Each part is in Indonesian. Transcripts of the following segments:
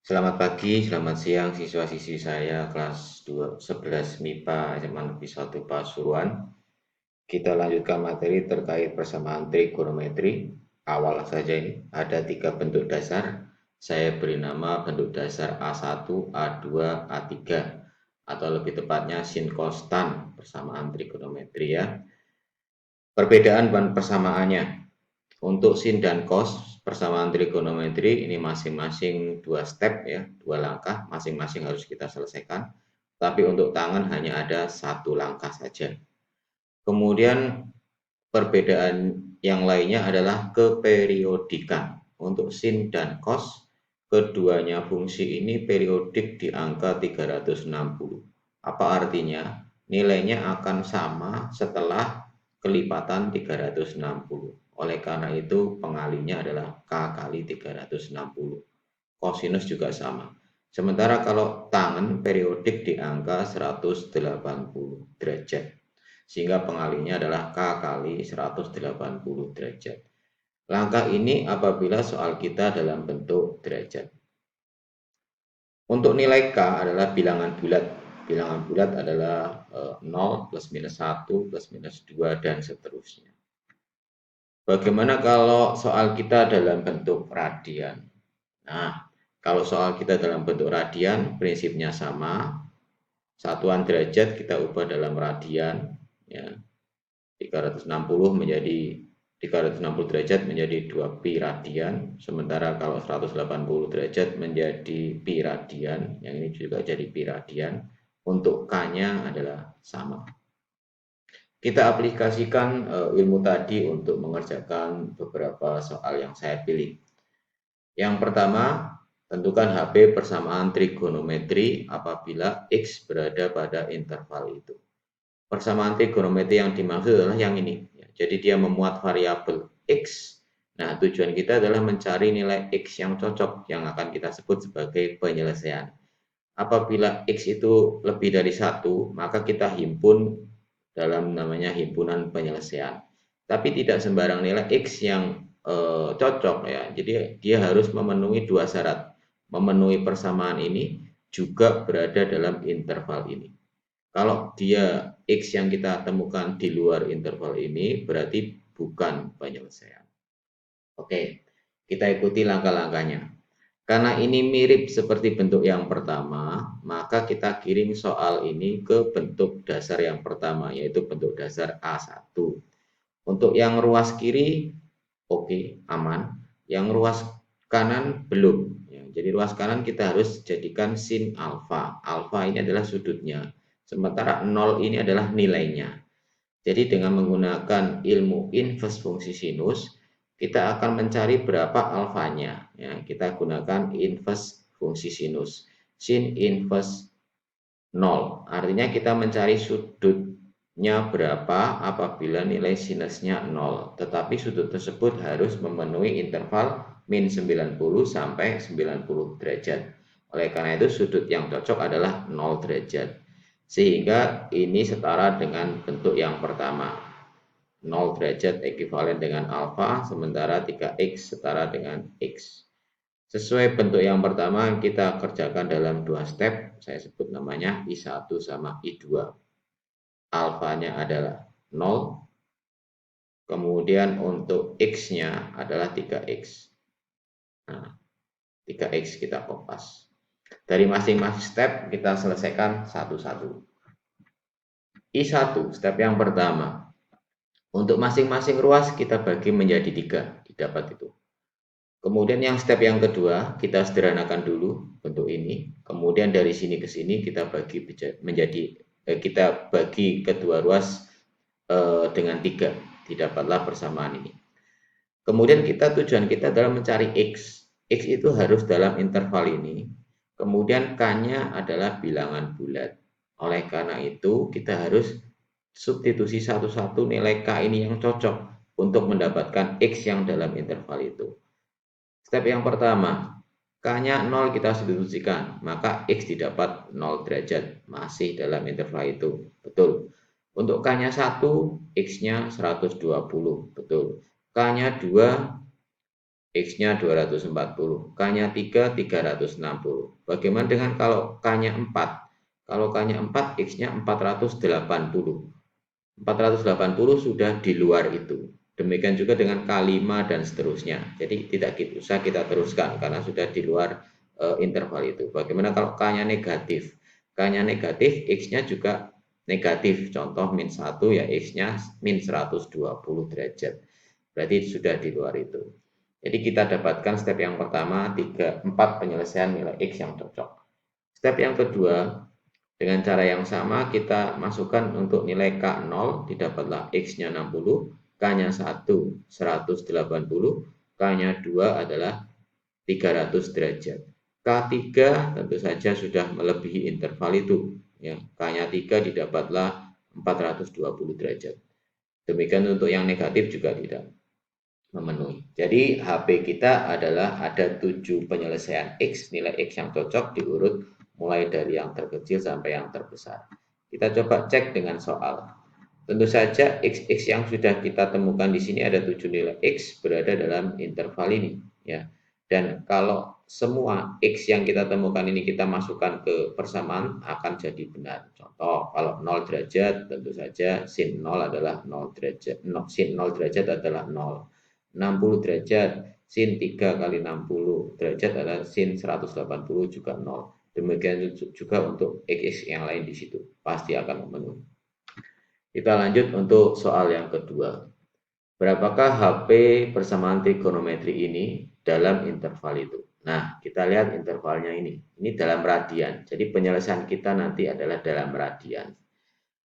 Selamat pagi, selamat siang siswa-siswi saya kelas 11 MIPA SMA Negeri 1 Pasuruan. Kita lanjutkan materi terkait persamaan trigonometri. Awal saja ini ada 3 bentuk dasar. Saya beri nama bentuk dasar A1, A2, A3 atau lebih tepatnya sin konstan persamaan trigonometri ya. Perbedaan dan persamaannya. Untuk sin dan cos persamaan trigonometri ini masing-masing 2 step ya, 2 langkah, masing-masing harus kita selesaikan. Tapi untuk tangan hanya ada 1 langkah saja. Kemudian perbedaan yang lainnya adalah keperiodikan. Untuk sin dan cos, keduanya fungsi ini periodik di angka 360. Apa artinya? Nilainya akan sama setelah kelipatan 360. Oleh karena itu pengalinya adalah K kali 360. Kosinus juga sama. Sementara kalau tangan periodik di angka 180 derajat. Sehingga pengalinya adalah K kali 180 derajat. Langkah ini apabila soal kita dalam bentuk derajat. Untuk nilai K adalah bilangan bulat. Bilangan bulat adalah 0, plus minus 1, plus minus 2, dan seterusnya. Bagaimana kalau soal kita dalam bentuk radian? Nah, kalau soal kita dalam bentuk radian, prinsipnya sama. Satuan derajat kita ubah dalam radian. Ya, 360 menjadi 360 derajat menjadi 2 pi radian, sementara kalau 180 derajat menjadi pi radian, yang ini juga jadi pi radian. Untuk K-nya adalah sama. Kita aplikasikan ilmu tadi untuk mengerjakan beberapa soal yang saya pilih. Yang pertama, tentukan HB persamaan trigonometri apabila X berada pada interval itu. Persamaan trigonometri yang dimaksud adalah yang ini. Jadi dia memuat variabel X. Nah, tujuan kita adalah mencari nilai X yang cocok yang akan kita sebut sebagai penyelesaian. Apabila X itu lebih dari 1, maka kita himpun dalam namanya himpunan penyelesaian. Tapi tidak sembarang nilai X yang cocok ya. Jadi dia harus memenuhi 2 syarat. Memenuhi persamaan ini juga berada dalam interval ini. Kalau dia X yang kita temukan di luar interval ini berarti bukan penyelesaian. Oke, kita ikuti langkah-langkahnya. Karena ini mirip seperti bentuk yang pertama, maka kita kirim soal ini ke bentuk dasar yang pertama, yaitu bentuk dasar A1. Untuk yang ruas kiri, oke, aman. Yang ruas kanan, belum. Jadi ruas kanan kita harus jadikan sin alfa. Alfa ini adalah sudutnya. Sementara 0 ini adalah nilainya. Jadi dengan menggunakan ilmu inverse fungsi sinus, kita akan mencari berapa alfanya. Ya, kita gunakan inverse fungsi sinus. Sin inverse 0. Artinya kita mencari sudutnya berapa apabila nilai sinusnya 0. Tetapi sudut tersebut harus memenuhi interval min 90 sampai 90 derajat. Oleh karena itu sudut yang cocok adalah 0 derajat. Sehingga ini setara dengan bentuk yang pertama. 0 derajat ekuivalen dengan alfa, sementara 3x setara dengan x. Sesuai bentuk yang pertama, kita kerjakan dalam 2 step. Saya sebut namanya I1 sama I2. Alfanya adalah 0. Kemudian untuk x-nya adalah 3x. Nah, 3x kita kopas. Dari masing-masing step kita selesaikan satu-satu. I1, step yang pertama. Untuk masing-masing ruas kita bagi menjadi 3, didapat itu. Kemudian yang step yang kedua, kita sederhanakan dulu bentuk ini. Kemudian dari sini ke sini kita bagi menjadi kita bagi kedua ruas dengan 3, didapatlah persamaan ini. Kemudian tujuan kita adalah mencari x. X itu harus dalam interval ini. Kemudian K-nya adalah bilangan bulat. Oleh karena itu kita harus substitusi satu-satu nilai K ini yang cocok untuk mendapatkan X yang dalam interval itu. Step yang pertama, K-nya 0 kita substitusikan, maka X didapat 0 derajat, masih dalam interval itu, betul. Untuk K-nya 1, X-nya 120, betul. K-nya 2, X-nya 240, K-nya 3, 360. Bagaimana dengan kalau K-nya 4? Kalau K-nya 4, X-nya 480. 480 sudah di luar itu. Demikian juga dengan K5 dan seterusnya. Jadi tidak usah kita teruskan karena sudah di luar interval itu. Bagaimana kalau K-nya negatif? K-nya negatif, X-nya juga negatif. Contoh min 1 ya X-nya min 120 derajat. Berarti sudah di luar itu. Jadi kita dapatkan step yang pertama 4 penyelesaian nilai X yang cocok. Step yang kedua, dengan cara yang sama kita masukkan untuk nilai K0 didapatlah X-nya 60, K-nya 1 180, K-nya 2 adalah 300 derajat. K3 tentu saja sudah melebihi interval itu. Ya, K-nya 3 didapatlah 420 derajat. Demikian untuk yang negatif juga tidak memenuhi. Jadi HP kita adalah ada 7 penyelesaian X, nilai X yang cocok diurut mulai dari yang terkecil sampai yang terbesar. Kita coba cek dengan soal. Tentu saja X yang sudah kita temukan di sini ada 7 nilai X berada dalam interval ini. Ya. Dan kalau semua X yang kita temukan ini kita masukkan ke persamaan akan jadi benar. Contoh, kalau 0 derajat tentu saja sin 0 adalah 0 derajat. Sin 0 derajat adalah 0. 60 derajat, sin 3 kali 60 derajat adalah sin 180 juga 0. Demikian juga untuk X yang lain di situ, pasti akan memenuhi. Kita lanjut untuk soal yang kedua. Berapakah HP persamaan trigonometri ini dalam interval itu? Nah, kita lihat intervalnya ini. Ini dalam radian. Jadi penyelesaian kita nanti adalah dalam radian.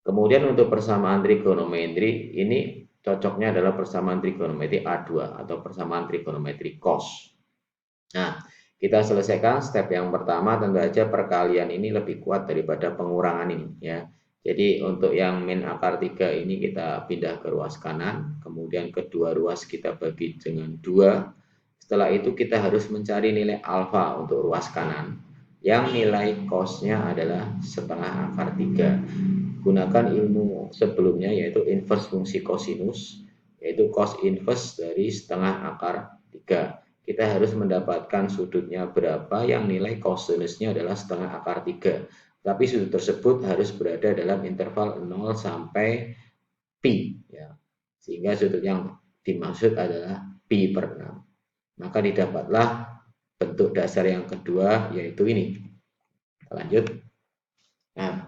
Kemudian untuk persamaan trigonometri ini cocoknya adalah persamaan trigonometri A2 atau persamaan trigonometri cos. Nah, kita selesaikan step yang pertama, tentu saja perkalian ini lebih kuat daripada pengurangan ini ya. Jadi untuk yang min akar 3 ini kita pindah ke ruas kanan, kemudian kedua ruas kita bagi dengan 2. Setelah itu kita harus mencari nilai alfa untuk ruas kanan yang nilai cosnya adalah setengah akar 3. Gunakan ilmu sebelumnya yaitu inverse fungsi kosinus, yaitu cos inverse dari setengah akar 3. Kita harus mendapatkan sudutnya berapa yang nilai kosinusnya adalah setengah akar 3. Tapi sudut tersebut harus berada dalam interval 0 sampai pi. Ya. Sehingga sudut yang dimaksud adalah pi per 6. Maka didapatlah bentuk dasar yang kedua yaitu ini. Kita lanjut. Nah,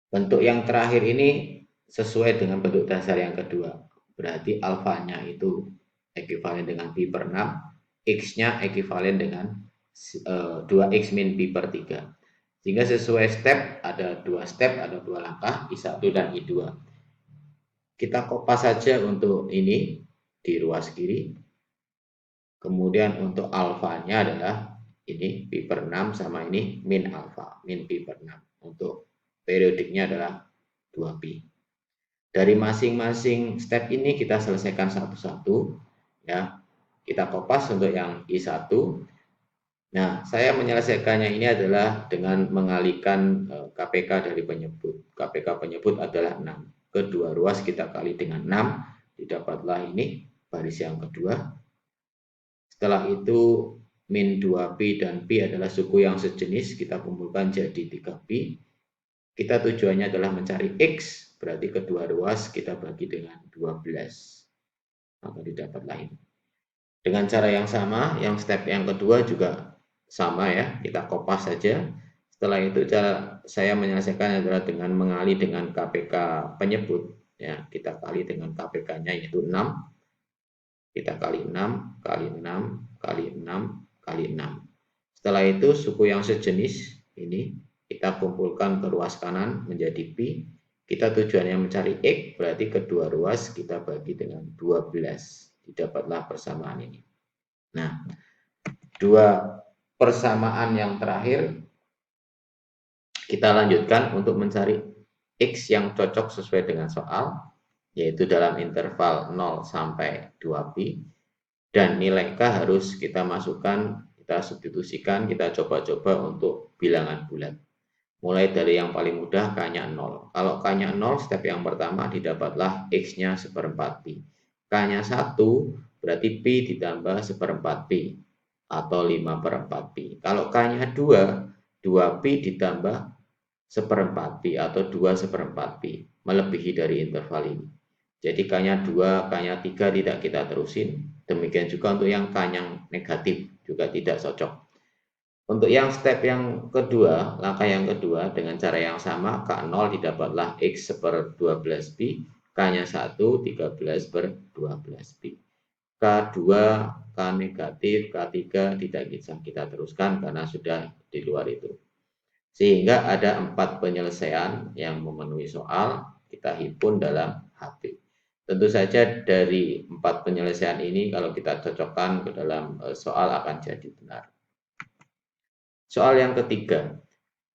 bentuk yang terakhir ini sesuai dengan bentuk dasar yang kedua. Berarti alfanya itu ekuivalen dengan pi per 6, X-nya ekuivalen dengan 2X min pi per 3. Sehingga sesuai step, ada 2 step, ada 2 langkah, I1 dan I2. Kita kopas saja untuk ini di ruas kiri. Kemudian untuk alfanya adalah ini pi per 6 sama ini min alfa, min pi per 6. Untuk periodiknya adalah 2pi. Dari masing-masing step ini kita selesaikan satu-satu ya. Kita kopas untuk yang I1. Nah, saya menyelesaikannya ini adalah dengan mengalihkan KPK dari penyebut. KPK penyebut adalah 6. Kedua ruas kita kali dengan 6, didapatlah ini baris yang kedua. Setelah itu min 2pi dan pi adalah suku yang sejenis, kita kumpulkan jadi 3pi. Kita tujuannya adalah mencari X, berarti kedua ruas kita bagi dengan 12. Maka didapatlah ini. Dengan cara yang sama, yang step yang kedua juga sama ya, kita kopas saja. Setelah itu cara saya menyelesaikan adalah dengan mengalih dengan KPK penyebut. Ya, kita kali dengan KPK-nya yaitu 6. Kita kali 6, kali 6, kali 6, kali 6. Setelah itu suku yang sejenis ini kita kumpulkan ke ruas kanan menjadi pi. Kita tujuannya mencari X, berarti kedua ruas kita bagi dengan 12. Didapatlah persamaan ini. Nah, dua persamaan yang terakhir kita lanjutkan untuk mencari X yang cocok sesuai dengan soal, yaitu dalam interval 0 sampai 2pi. Dan nilai K harus kita masukkan, kita substitusikan, kita coba-coba untuk bilangan bulat. Mulai dari yang paling mudah K-nya 0. Kalau K-nya 0, step yang pertama didapatlah X-nya 1/4 pi. K-nya 1 berarti Pi ditambah 1/4 Pi atau 5/4 Pi. Kalau K-nya 2 Pi ditambah 1/4 Pi atau 2/4 Pi, melebihi dari interval ini. Jadi K-nya 2, K-nya 3 tidak kita terusin. Demikian juga untuk yang K yang negatif juga tidak cocok. Untuk yang step yang kedua, langkah yang kedua dengan cara yang sama, K0 didapatlah X per 12 Pi, K-nya 1, 13 per 12 Pi. K2, K negatif, K3 tidak bisa kita teruskan karena sudah di luar itu. Sehingga ada 4 penyelesaian yang memenuhi soal, kita himpun dalam HP. Tentu saja dari 4 penyelesaian ini kalau kita cocokkan ke dalam soal akan jadi benar. Soal yang ketiga,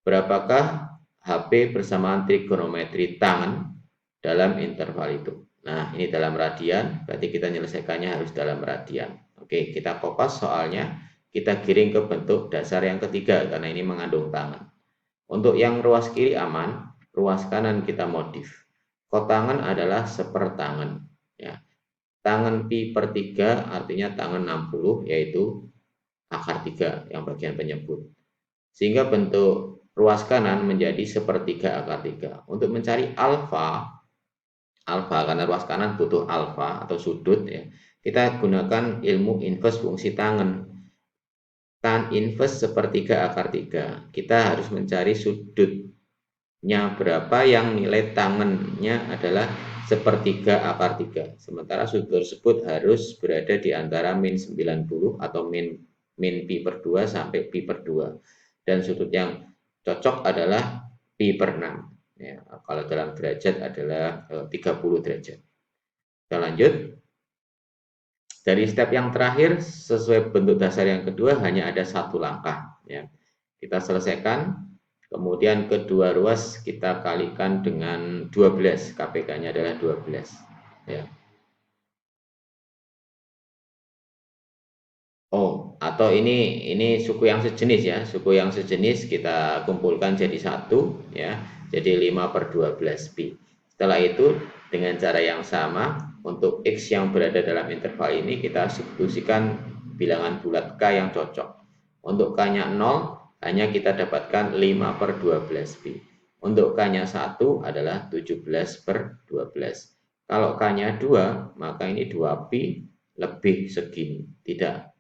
berapakah HP bersamaan trigonometri tangan dalam interval itu? Nah, ini dalam radian, berarti kita menyelesaikannya harus dalam radian. Oke, kita kopas soalnya, kita giring ke bentuk dasar yang ketiga, karena ini mengandung tangan. Untuk yang ruas kiri aman, ruas kanan kita modif. Kotangan adalah sepertangan. Ya. Tangan pi per 3 artinya tangan 60, yaitu akar 3 yang bagian penyebut. Sehingga bentuk ruas kanan menjadi sepertiga akar 3. Untuk mencari alfa karena ruas kanan butuh alfa atau sudut ya, kita gunakan ilmu inverse fungsi tangen. Tan inverse sepertiga akar 3. Kita harus mencari sudutnya berapa yang nilai tangennya adalah sepertiga akar 3. Sementara sudut tersebut harus berada di antara min 90 atau min pi per 2 sampai pi per 2. Dan sudut yang cocok adalah pi per 6. Ya, kalau dalam derajat adalah 30 derajat. Kita lanjut. Dari step yang terakhir, sesuai bentuk dasar yang kedua, hanya ada satu langkah. Ya. Kita selesaikan, kemudian kedua ruas kita kalikan dengan 12. KPK-nya adalah 12. Ya. Oh, atau ini suku yang sejenis ya. Suku yang sejenis kita kumpulkan jadi satu ya. Jadi 5 per 12 pi. Setelah itu dengan cara yang sama untuk X yang berada dalam interval ini kita substitusikan bilangan bulat K yang cocok. Untuk K-nya 0 hanya kita dapatkan 5 per 12 pi. Untuk K-nya 1 adalah 17 per 12. Kalau K-nya 2 maka ini 2 pi lebih segini. Tidak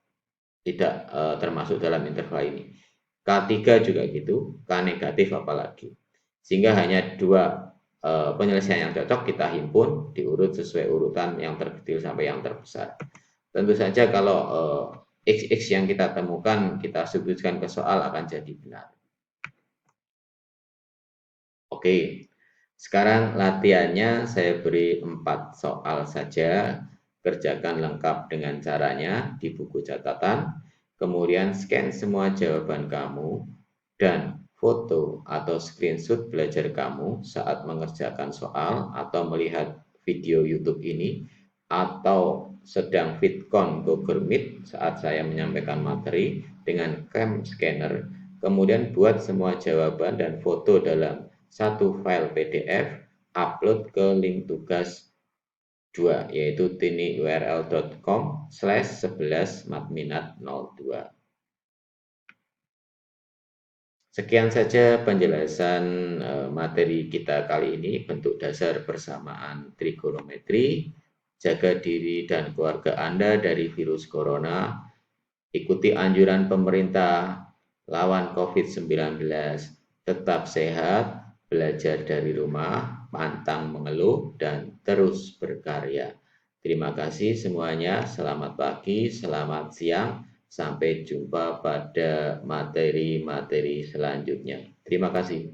termasuk dalam interval ini. K3 juga gitu, K negatif apalagi. Sehingga hanya dua penyelesaian yang cocok kita himpun diurut sesuai urutan yang terkecil sampai yang terbesar. Tentu saja kalau XX yang kita temukan kita substitusikan ke soal akan jadi benar. Oke, sekarang latihannya saya beri 4 soal saja. Kerjakan lengkap dengan caranya di buku catatan, kemudian scan semua jawaban kamu, dan foto atau screenshot belajar kamu saat mengerjakan soal atau melihat video YouTube ini, atau sedang vidcon Google Meet saat saya menyampaikan materi dengan cam scanner, kemudian buat semua jawaban dan foto dalam satu file PDF, upload ke link tugas 2 yaitu tinyurl.com/11matminat02. Sekian saja penjelasan materi kita kali ini, bentuk dasar persamaan trigonometri. Jaga diri dan keluarga Anda dari virus corona. Ikuti anjuran pemerintah, lawan COVID-19, tetap sehat, belajar dari rumah, pantang mengeluh, dan terus berkarya. Terima kasih semuanya, selamat pagi, selamat siang, sampai jumpa pada materi-materi selanjutnya. Terima kasih.